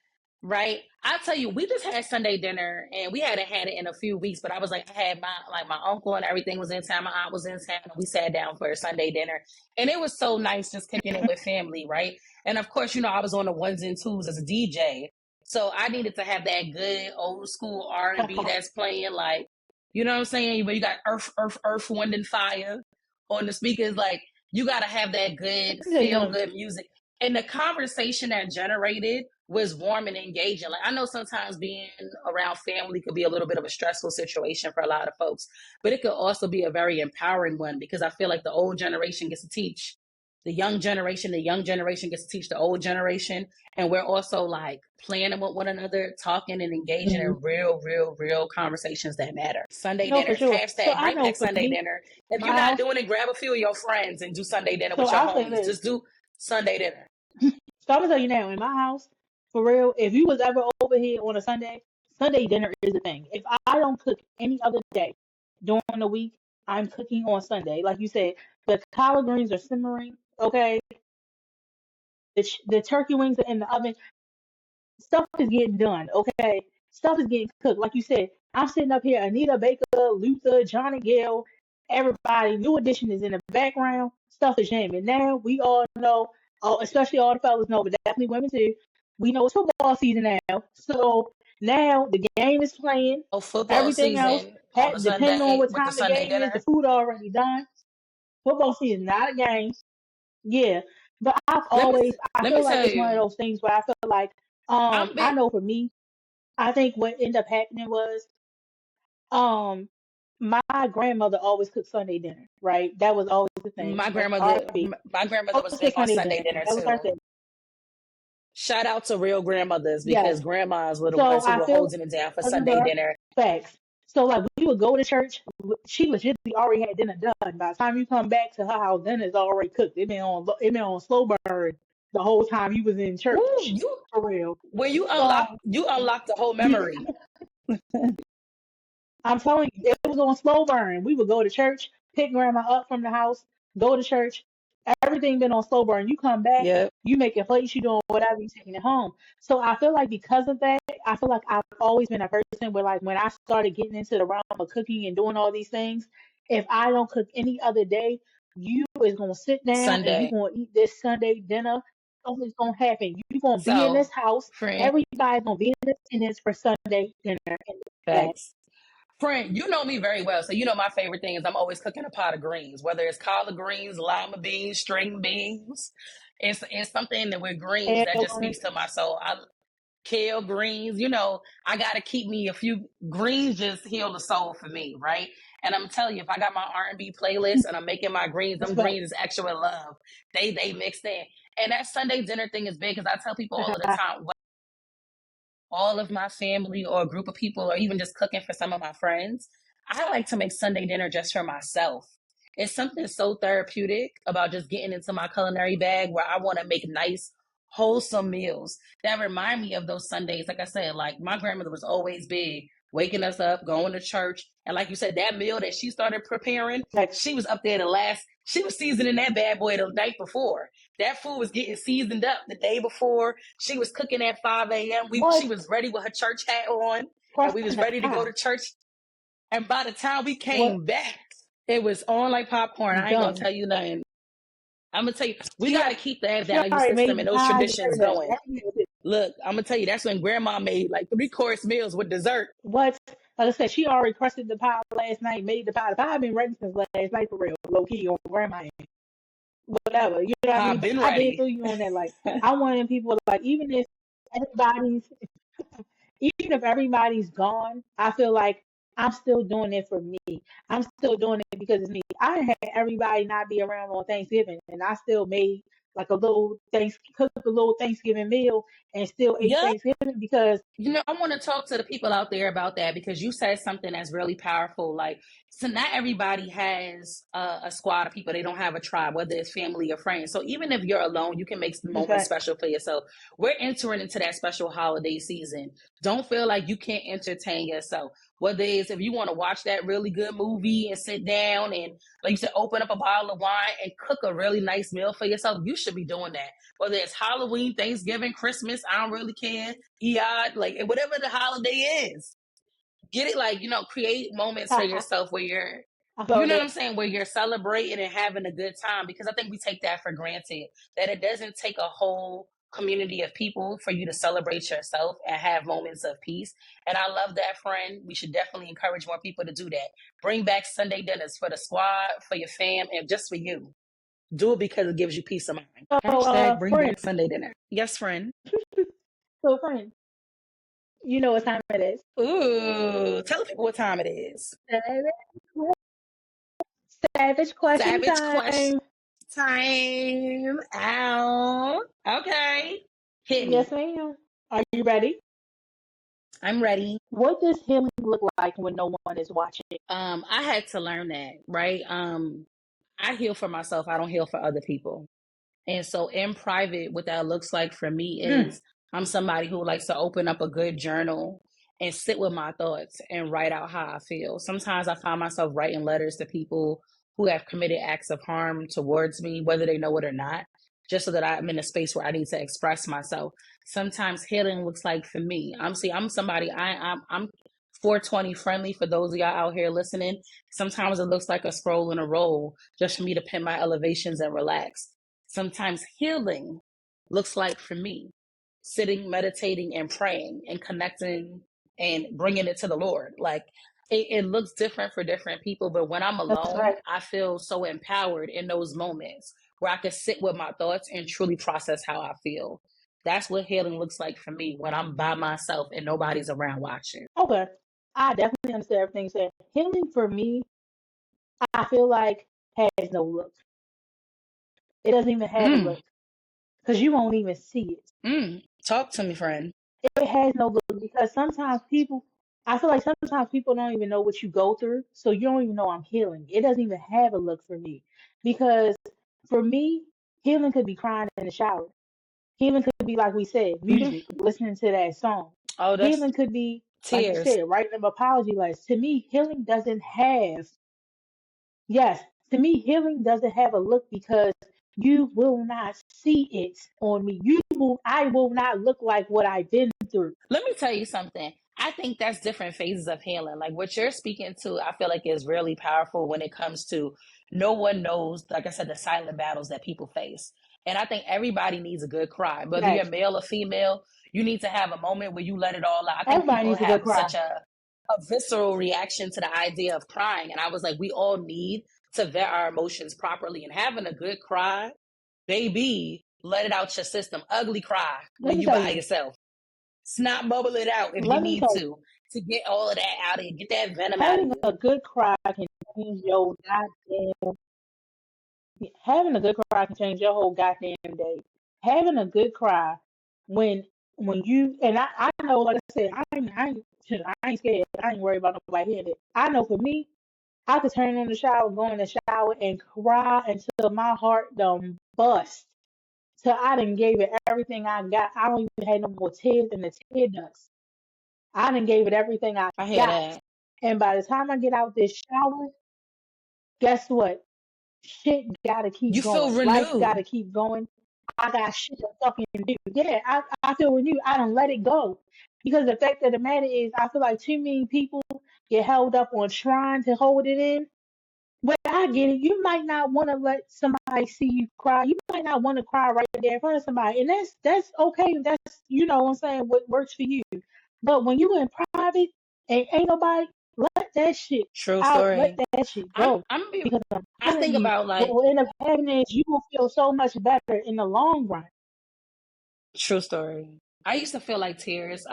right? I tell you, we just had Sunday dinner and we hadn't had it in a few weeks, but I was like I had my uncle and everything was in town, my aunt was in town, and we sat down for a Sunday dinner. And it was so nice just kicking it with family, right? And of course, you know, I was on the ones and twos as a DJ. So I needed to have that good old school R&B that's playing like you know what I'm saying? But you got earth, wind, and fire on the speakers. Like you got to have that good, You feel know, good music. And the conversation that generated was warm and engaging. Like I know sometimes being around family could be a little bit of a stressful situation for a lot of folks, but it could also be a very empowering one because I feel like the old generation gets to teach the young generation gets to teach the old generation. And we're also like planning with one another, talking and engaging in mhm. real conversations that matter. Sunday No, for dinners, sure. So hashtag I bring know back for Sunday me, dinner. If you're my not house. doing it, grab a few of your friends and do Sunday dinner So with your I'll say homies. this. Just do Sunday dinner. So I'm gonna tell you now, in my house, for real, if you was ever over here on a Sunday, Sunday dinner is a thing. If I don't cook any other day during the week, I'm cooking on Sunday. Like you said, the collard greens are simmering, okay? The turkey wings are in the oven. Stuff is getting done, okay? Stuff is getting cooked. Like you said, I'm sitting up here, Anita Baker, Luther, Johnny Gill, everybody, New Edition is in the background. Stuff is jamming. Now we all know, oh, especially all the fellas know, but definitely women too. We know it's football season now. So now the game is playing. Oh, football Everything else, season on a depending on Sunday what with the time the Sunday game is, the dinner. food already done. Football season, not a game. Yeah, but Let me I let feel me like tell it's one of you, those things where I feel like, I'm I big. know for me, I think what ended up happening was, um, my grandmother always cooked Sunday dinner, right? That was always the thing. My Like grandmother, R.I.P. my grandmother was Always cooked big on Sunday Sunday dinner. dinner That was her too. thing. Shout out to real grandmothers because Yes. grandmas were the So ones who I were feel holding it down for because of Sunday her dinner. facts. So like we would go to church. She legitimately already had dinner done. By the time you come back to her house, dinner's already cooked. It been on slow burn the whole time you was in Ooh, church. you For real. when So you unlock the whole memory. I'm telling you, it was on slow burn. We would go to church, pick grandma up from the house, go to church. Everything been on slow burn. You come back, Yep. you making plates, you doing whatever, you taking it home. So I feel like because of that, I feel like I've always been a person where like when I started getting into the realm of cooking and doing all these things, if I don't cook any other day, you is gonna sit down and you Sunday. gonna eat this Sunday dinner. Something's gonna happen. You gonna be in So, this house. friend, Everybody's gonna be in this attendance for Sunday dinner. And that. facts. Friend, you know me very well. So you know my favorite thing is I'm always cooking a pot of greens, whether it's collard greens, lima beans, string beans. It's something that with greens that just speaks to my soul. I kale greens, I gotta keep me a few greens just heal the soul for me, right? And I'm telling you, if I got my R&B playlist and I'm making my greens, them Respect. greens is extra with love. They mixed in. And that Sunday dinner thing is big because I tell people all of the time, all of my family or a group of people or even just cooking for some of my friends, I like to make Sunday dinner just for myself. It's something so therapeutic about just getting into my culinary bag where I want to make nice, wholesome meals that remind me of those Sundays. Like I said, like my grandmother was always big, waking us up, going to church. And like you said, that meal that she started preparing, Like, she was up there she was seasoning that bad boy the night before. That food was getting seasoned up the day before. She was cooking at 5 a.m. She what? was ready with her church hat on, and we Crust was in the ready to go pie. to church. And by the time we What? came back, it was on like popcorn. I ain't gonna Done. tell you nothing. I'm gonna tell you, we She, gotta keep that she value already system made the and those pies and traditions everything. going. Look, I'm gonna tell you, that's when grandma made like 3 course meals with dessert. What? Like I said, she already crusted the pie last night, made the pie. The pie been ready since last night for real, low key on grandma end. Whatever. You know what I mean? I've But been I did ready. feel you on that. Like, I wanted people, like, everybody's even if everybody's gone, I feel like I'm still doing it for me. I'm still doing it because it's me. I had everybody not be around on Thanksgiving, and I still made like cooked a little Thanksgiving meal, and still ate Yep. Thanksgiving because I want to talk to the people out there about that because you said something that's really powerful. Like, so not everybody has a squad of people. They don't have a tribe, whether it's family or friends. So even if you're alone, you can make the it's moment like, special for yourself. We're entering into that special holiday season. Don't feel like you can't entertain yourself. Whether it's if you want to watch that really good movie and sit down and, like you said, open up a bottle of wine and cook a really nice meal for yourself, you should be doing that. Whether it's Halloween, Thanksgiving, Christmas, I don't really care. Eid, like whatever the holiday is, get it like, create moments for I yourself where you're, felt what that. I'm saying, where you're celebrating and having a good time. Because I think we take that for granted, that it doesn't take a whole community of people for you to celebrate yourself and have moments of peace. And I love that, friend. We should definitely encourage more people to do that. Bring back Sunday dinners for the squad, for your fam, and just for you. Do it because it gives you peace of mind. So, Hashtag bring friend, back Sunday dinner. Yes, friend. friend, you know what time it is. Ooh, tell the people what time it is. Savage, savage question Savage question time. time. Ow. Okay. Hit me. Yes, ma'am. Are you ready? I'm ready. What does healing look like when no one is watching? I had to learn that, right? I heal for myself. I don't heal for other people. And so in private, what that looks like for me Mm, is I'm somebody who likes to open up a good journal and sit with my thoughts and write out how I feel. Sometimes I find myself writing letters to people who have committed acts of harm towards me, whether they know it or not, just so that I'm in a space where I need to express myself. Sometimes healing looks like for me. I'm somebody I'm 420 friendly for those of y'all out here listening. Sometimes it looks like a scroll and a roll just for me to pin my elevations and relax. Sometimes healing looks like for me sitting, meditating, and praying and connecting and bringing it to the Lord. Like it looks different for different people, but when I'm that's alone, right. I feel so empowered in those moments where I can sit with my thoughts and truly process how I feel. That's what healing looks like for me when I'm by myself and nobody's around watching. Okay. I definitely understand everything you said. Healing for me, I feel like has no look. It doesn't even have a Mm, look because you won't even see it. mm. Talk to me, friend. It has no look because sometimes people, I feel like sometimes people don't even know what you go through, so you don't even know I'm healing. It doesn't even have a look for me because for me, healing could be crying in the shower. Healing could be, like we said, music, listening to that song. Oh, that's Healing could be, like you tears. said, writing an apology letter. To me, healing doesn't have, yes, to me, healing doesn't have a look because you will not see it on me. I will not look like what I've been through. Let me tell you something. I think that's different phases of healing. Like what you're speaking to, I feel like is really powerful when it comes to no one knows, like I said, the silent battles that people face. And I think everybody needs a good cry, whether you're Next, male or female. You need to have a moment where you let it all out. I think everybody people needs a good have cry. such a visceral reaction to the idea of crying. And I was like, we all need to vet our emotions properly, and having a good cry, baby, let it out your system. Ugly cry Let when me you tell by you. yourself. Snot bubble it out if you Let me need tell you. to get all of that out of you, get that venom out of Having you. a good cry can change your goddamn. Having a good cry can change your whole goddamn day. Having a good cry when you and I know, like I said, I ain't scared. I ain't worried about nobody hearing it. I know for me, I could turn on the shower, go in the shower, and cry until my heart done bust. Till I done gave it everything I got. I don't even have no more tears in the tear ducts. I done gave it everything I I hear got. that. And by the time I get out this shower, guess what? Shit gotta keep You feel going. Life renewed. gotta keep going. I got shit to fucking do. Yeah, I feel renewed. I don't let it go. Because the fact of the matter is, I feel like too many people get held up on trying to hold it in. Well, I get it. You might not want to let somebody see you cry. You might not want to cry right there in front of somebody, and that's okay. That's what I'm saying. What works for you. But when you in private and ain't nobody, let that shit True out. Let story. that shit I'm go. I'm be Because I'm I telling think you, about what like will end up happening is you will feel so much better in the long run. true story. I used to feel like tears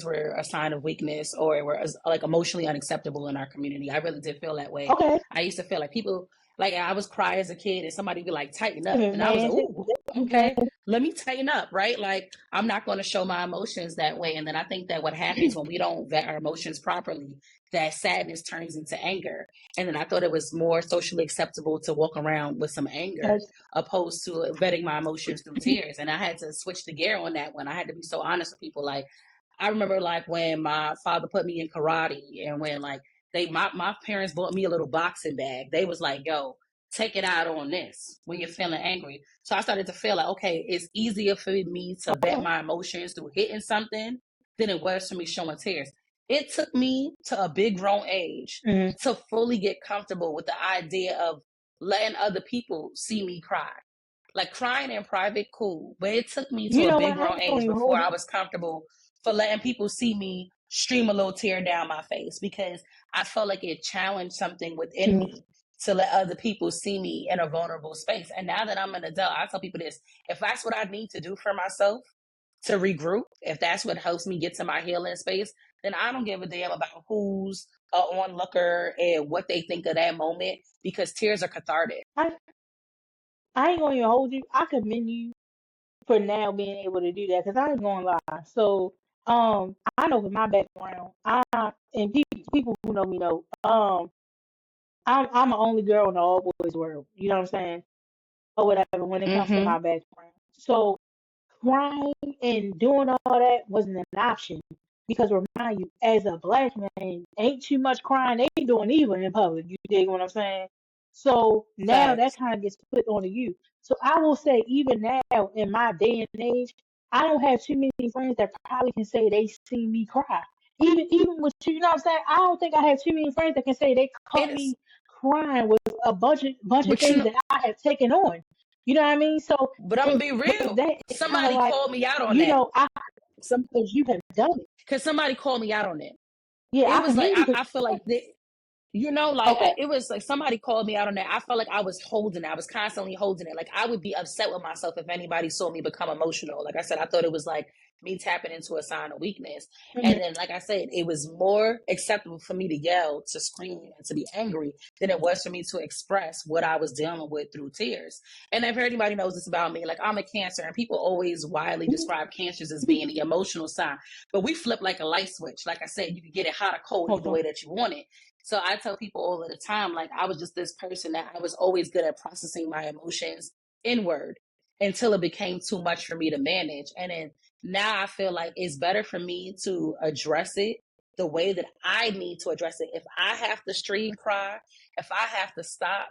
were a sign of weakness or were like emotionally unacceptable in our community. I really did feel that way. Okay, I used to feel like people, like I was cry as a kid and somebody would be like, tighten up. And I was like, man. oh, okay, let me tighten up, right? Like I'm not going to show my emotions that way. And then I think that what happens when we don't vet our emotions properly, that sadness turns into anger. And then I thought it was more socially acceptable to walk around with some anger opposed to vetting my emotions through tears. And I had to switch the gear on that one. I had to be so honest with people. Like, I remember like when my father put me in karate and when like my parents bought me a little boxing bag. They was like, yo, take it out on this when you're feeling angry. So I started to feel like, okay, it's easier for me to vet my emotions through hitting something than it was for me showing tears. It took me to a big grown age Mhm. to fully get comfortable with the idea of letting other people see me cry. Like crying in private, cool. But it took me to You a know big what? I grown ain't gonna age even before hold I you. was comfortable for letting people see me stream a little tear down my face because I felt like it challenged something within Mhm. me to let other people see me in a vulnerable space. And now that I'm an adult, I tell people this: if that's what I need to do for myself to regroup, if that's what helps me get to my healing space, then I don't give a damn about who's onlooker and what they think of that moment because tears are cathartic. I, I ain't gonna even hold you. I commend you for now being able to do that because I ain't gonna lie. So, I know with my background, and people who know me know, I'm the only girl in the all boys world. You know what I'm saying? Or whatever when it comes to Mm-hmm. my background. So crying and doing all that wasn't an option because remind you, as a black man, ain't too much crying they doing either in public. You dig what I'm saying? So now that Facts. kind of gets put onto you. So I will say, even now in my day and age, I don't have too many friends that probably can say they see me cry. Even with you know what I'm saying? I don't think I have too many friends that can say they It caught is. me crying with a bunch of But you things know, that I have taken on. You know what I mean? So but I'm gonna it's be with real. that, it's kind of Somebody like, called me out on that. I because you have done it. Because somebody called me out on it. Yeah, It I was like commend you. 'Cause I feel like Like Okay. it was like somebody called me out on that. I felt like I was holding it. I was constantly holding it. Like I would be upset with myself if anybody saw me become emotional. Like I said, I thought it was like me tapping into a sign of weakness. Hmm. And then, like I said, it was more acceptable for me to yell, to scream, and to be angry than it was for me to express what I was dealing with through tears. And if anybody knows this about me, like I'm a Cancer, and people always widely describe cancers as being the emotional sign. But we flip like a light switch. Like I said, you can get it hot or cold Hold either on. way that you want it. So I tell people all of the time, like I was just this person that I was always good at processing my emotions inward until it became too much for me to manage. And then now I feel like it's better for me to address it the way that I need to address it. If I have to stream cry, if I have to stop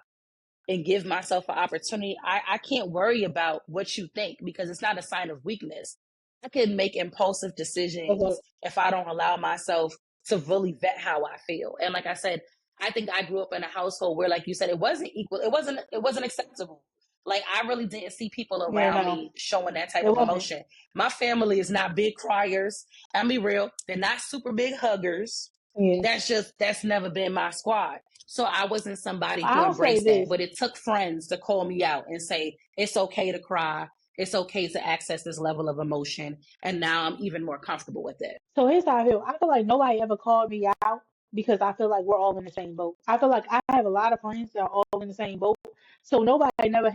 and give myself an opportunity, I can't worry about what you think because it's not a sign of weakness. I can make impulsive Okay. decisions if I don't allow myself to really vet how I feel. And like I said, I think I grew up in a household where, like you said, it wasn't equal. It wasn't acceptable. Like I really didn't see people Yeah, around no, me showing that type it of wasn't. emotion. My family is not big criers. I'll be real. They're not super big huggers. Yeah. That's never been my squad. So I wasn't somebody who I'll say embraced that, this. but it took friends to call me out and say, it's okay to cry. It's okay to access this level of emotion. And now I'm even more comfortable with it. So here's how I feel. I feel like nobody ever called me out because I feel like we're all in the same boat. I feel like I have a lot of friends that are all in the same boat. So nobody ever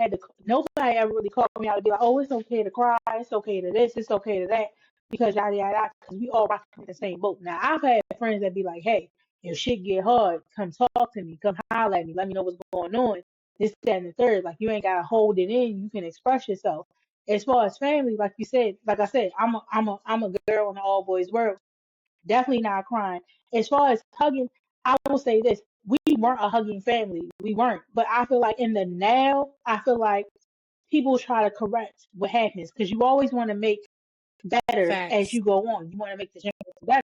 really called me out to be like, oh, it's okay to cry, it's okay to this, it's okay to that, because yada yada yada, because we all rocking in the same boat. Now I've had friends that be like, hey, if shit get hard, come talk to me, come holler at me, let me know what's going on. This, that, and the third. Like you ain't gotta hold it in, you can express yourself. As far as family, like you said, like I said, I'm a girl in an all boys world. Definitely not crying. As far as hugging, I will say this: we weren't a hugging family. We weren't. But I feel like in the now, I feel like people try to correct what happens because you always want to make better as Facts. you go on. You want to make the change better.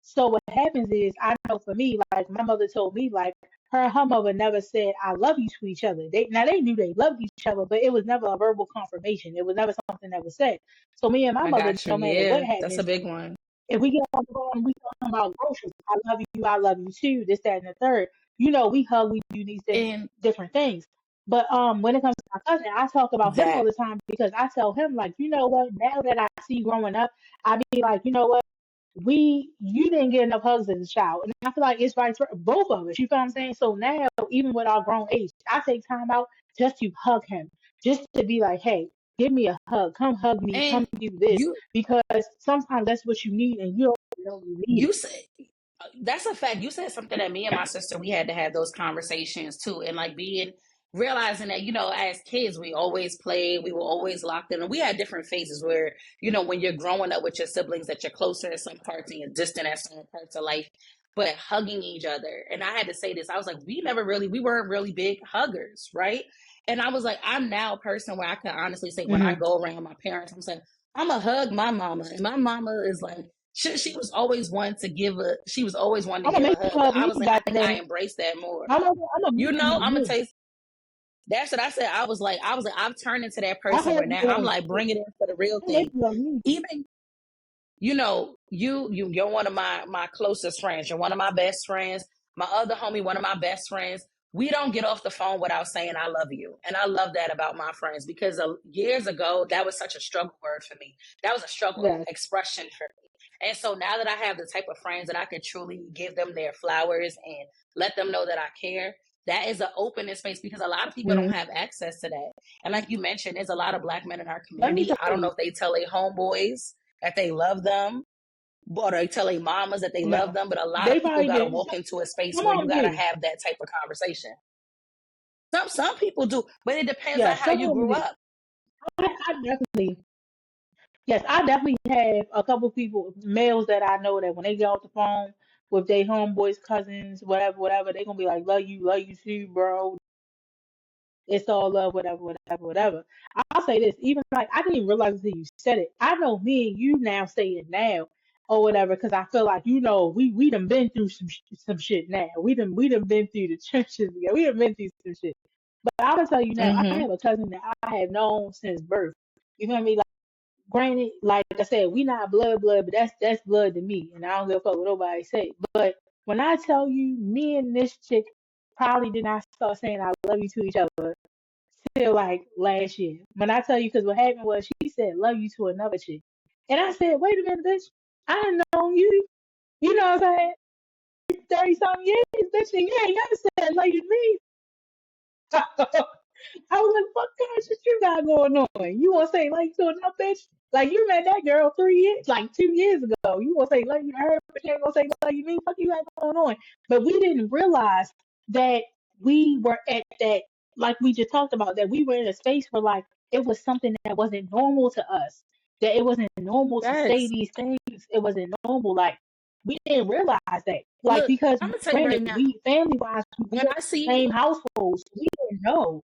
So what happens is, I know for me, like my mother told me, like her mother never said "I love you" to each other. They knew they loved each other, but it was never a verbal confirmation. It was never something that was said. So me and my I mother, got you. no matter what Yeah, that's a happens, big one. if we get on the phone, we talking about groceries. I love you too. This, that, and the third. You know, we hug, we do these And different things. But when it comes to my cousin, I talk about him all that, the time because I tell him like, you know what? Now that I see growing up, I be like, you know what? You didn't get enough hugs as a child, and I feel like it's vice versa, both of us. You feel what I'm saying? So now, even with our grown age, I take time out just to hug him, just to be like, hey, give me a hug, come hug me, come and do this, you, because sometimes that's what you need, and you don't know you need you it. say, that's a fact. You said something that me and my sister, we had to have those conversations too. And like realizing that, as kids, we always played, we were always locked in. And we had different phases where, when you're growing up with your siblings, that you're closer in some parts and you're distant at some parts of life, but hugging each other. And I had to say this, I was like, we weren't really big huggers, right? And I was like, I'm now a person where I can honestly say, when I Hmm. go around my parents, I'm saying, I'm a hug my mama. And my mama is like, she was always one to she was always one to I'm gonna give a make you hug, but hug I me, was like, I think I goddamn it. embraced that more. I'm gonna make you hug I'm gonna me. tell you, that's what I said. I was like, I've turned into that I person have where you now I'm hug like, me. bring it in for the real I make thing. you hug me. Even, you're one of my closest friends. You're one of my best friends. My other homie, one of my best friends. We don't get off the phone without saying I love you. And I love that about my friends because years ago, that was such a struggle word for me. That was a struggle Yes. expression for me. And so now that I have the type of friends that I can truly give them their flowers and let them know that I care, that is an open space because a lot of people Hmm. don't have access to that. And like you mentioned, there's a lot of Black men in our Let me community. I tell don't know you. if they tell their homeboys that they love them, or they tell their mamas that they love No, them, but a lot they of people probably got to do. walk into a space Some where of you them got to do. have that type of conversation. Some people do, but it depends on Yes, how some you of them grew do. up. I definitely, yes, I definitely have a couple people, males that I know that when they get off the phone with their homeboys, cousins, whatever, whatever, they gonna be like, love you too, bro. It's all love, whatever, whatever, whatever. I'll say this, even like I didn't even realize until you said it. I know me and you now say it now or whatever, because I feel like we done been through some shit now. We done been through the trenches. Yeah, we done been through some shit. But I will tell you now, I Mm-hmm. have a cousin that I have known since birth. You feel me? Like, granted, like I said, we not blood, but that's blood to me, and I don't give a fuck what nobody say. But When I tell you, me and this chick probably did not start saying I love you to each other till like last year. When I tell you, because what happened was she said love you to another chick. And I said, wait a minute, bitch. I didn't know you. You know what I'm saying? 30 something years, bitch, and you ain't never said love you to me. I was like, fuck kind of shit you got going on? You want to say like to another bitch? Like you met that girl 3 years, like 2 years ago. You want to say like you to her, but you ain't gonna say like you to me? Fuck you got going on? But we didn't realize that we were at that, like we just talked about, that we were in a space where like it was something that wasn't normal to us. That it wasn't normal to say Yes. these things. It wasn't normal. Like we didn't realize that. Like Look, because I'm gonna tell you granted, right now. we family wise, we When grew up I in the same see households. We didn't know.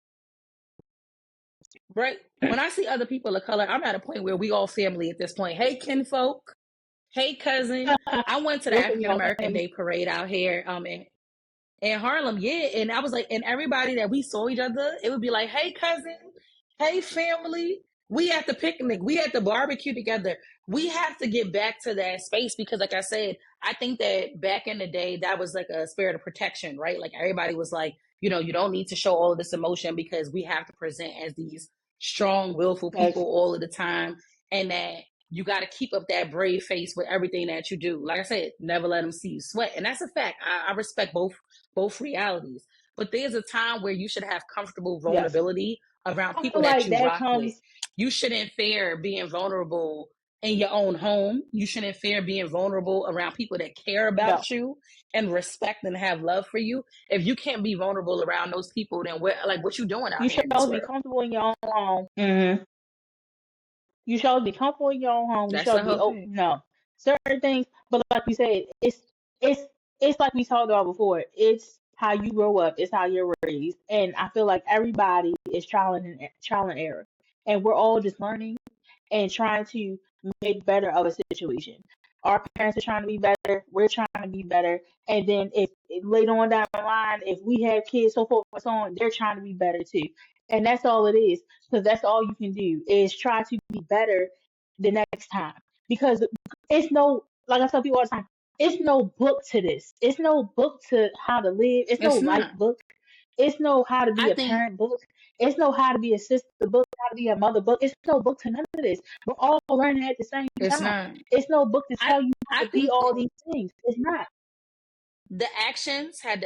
right when I see other people of color, I'm at a point where we all family at this point. Hey, kinfolk. Hey, cousin. I went to the What's in African your American family? Day Parade out here. In Harlem, yeah. And I was like, and everybody that we saw each other, it would be like, hey, cousin, hey, family, we at the picnic, we at the barbecue together. We have to get back to that space because, like I said, I think that back in the day, that was like a spirit of protection, right? Like everybody was like, you don't need to show all of this emotion because we have to present as these strong, willful Like, people all of the time. And that you got to keep up that brave face with everything that you do. Like I said, never let them see you sweat. And that's a fact. I respect both realities. But there's a time where you should have comfortable yes. vulnerability around I people feel that like you that rock with. comes, You shouldn't fear being vulnerable in your own home. You shouldn't fear being vulnerable around people that care no. about you and respect and have love for you. If you can't be vulnerable around those people, then what you doing You out here should in this always be world? comfortable in your own home. You should always be comfortable in your own home. You should That's the always be whole open. thing. No. Certain things, but like you said, it's it's like we talked about before. It's how you grow up. It's how you're raised. And I feel like everybody is trial and error. And we're all just learning and trying to make better of a situation. Our parents are trying to be better. We're trying to be better. And then if later on down the line, if we have kids, so forth and so on, they're trying to be better too. And that's all it is. Because that's all you can do is try to be better the next time. Because it's no, like I tell people all the time, it's no book to this. It's no book to how to live. It's no It's life not. book. It's no how to be I a think parent book. It's no how to be a sister book, how to be a mother book. It's no book to none of this. We're all learning at the same it's time. not. It's no book to I tell you how I to be think all that these things. It's not. the actions had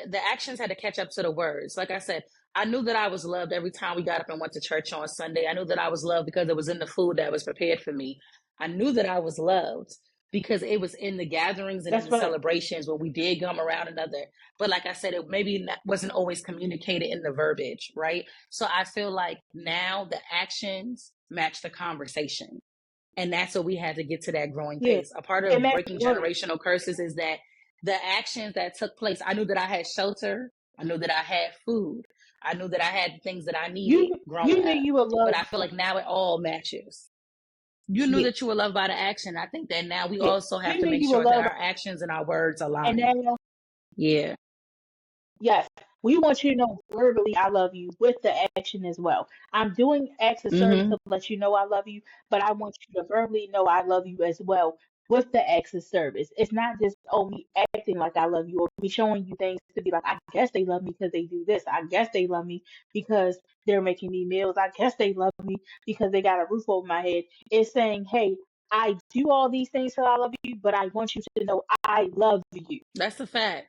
to catch up to the words. Like I said, I knew that I was loved every time we got up and went to church on Sunday. I knew that I was loved because it was in the food that was prepared for me. I knew that I was loved because it was in the gatherings and in That's the what. celebrations where we did come around another. But like I said, it maybe wasn't always communicated in the verbiage, right? So I feel like now the actions match the conversation. And that's what we had to get to that growing Yeah. pace. A part It of matches breaking the word. generational curses is that the actions that took place, I knew that I had shelter. I knew that I had food. I knew that I had the things that I needed growing You knew up. you were But loved I feel before. like now it all matches. You knew Yeah. that you were loved by the action. I think that now we Yeah. also have You to knew make you were sure that loved, our actions and our words and align. now Yeah. yes, we want you to know verbally I love you with the action as well. I'm doing acts of service Mm-hmm. to let you know I love you, but I want you to verbally know I love you as well with the acts of service. It's not just, oh, me acting like I love you or me showing you things to be like, I guess they love me because they do this. I guess they love me because they're making me meals. I guess they love me because they got a roof over my head. It's saying, hey, I do all these things so I love you, but I want you to know I love you. That's a fact.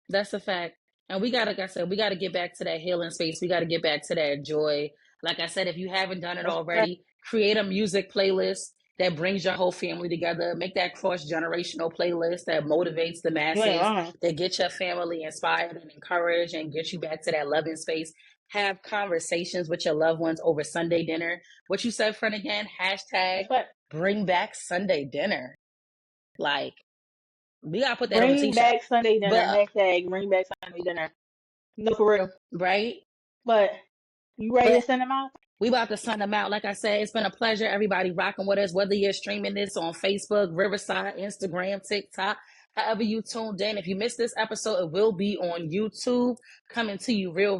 That's a fact. And we gotta, like I said, we gotta get back to that healing space. We gotta get back to that joy. Like I said, if you haven't done it That's right. already, create a music playlist that brings your whole family together. Make that cross-generational playlist that motivates the You ain't masses, lying. that gets your family inspired and encouraged and gets you back to that loving space. Have conversations with your loved ones over Sunday dinner. What you said, friend, again, hashtag That's what. bring back Sunday dinner. Like, we gotta put that on a Bring t-shirt. back Sunday dinner. But Hashtag bring back Sunday dinner. No, for real. right? But you ready to But send them out? we about to send them out. Like I said, it's been a pleasure. Everybody rocking with us, whether you're streaming this on Facebook, Riverside, Instagram, TikTok, however you tuned in. If you missed this episode, it will be on YouTube, coming to you real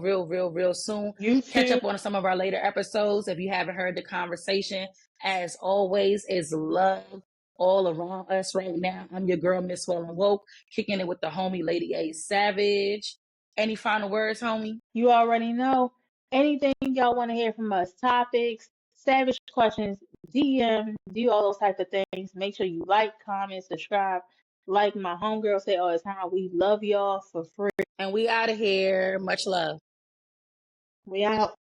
soon. Catch YouTube. up on some of our later episodes. If you haven't heard the conversation, as always, is love, all around us right now. I'm your girl, Miss Well and Woke, kicking it with the homie LadyASavage. Any final words, homie? You already know. Anything y'all want to hear from us, topics, savage questions, DM, do all those type of things. Make sure you like, comment, subscribe. Like my homegirl say all the time, we love y'all for free. And we out of here. Much love. We out.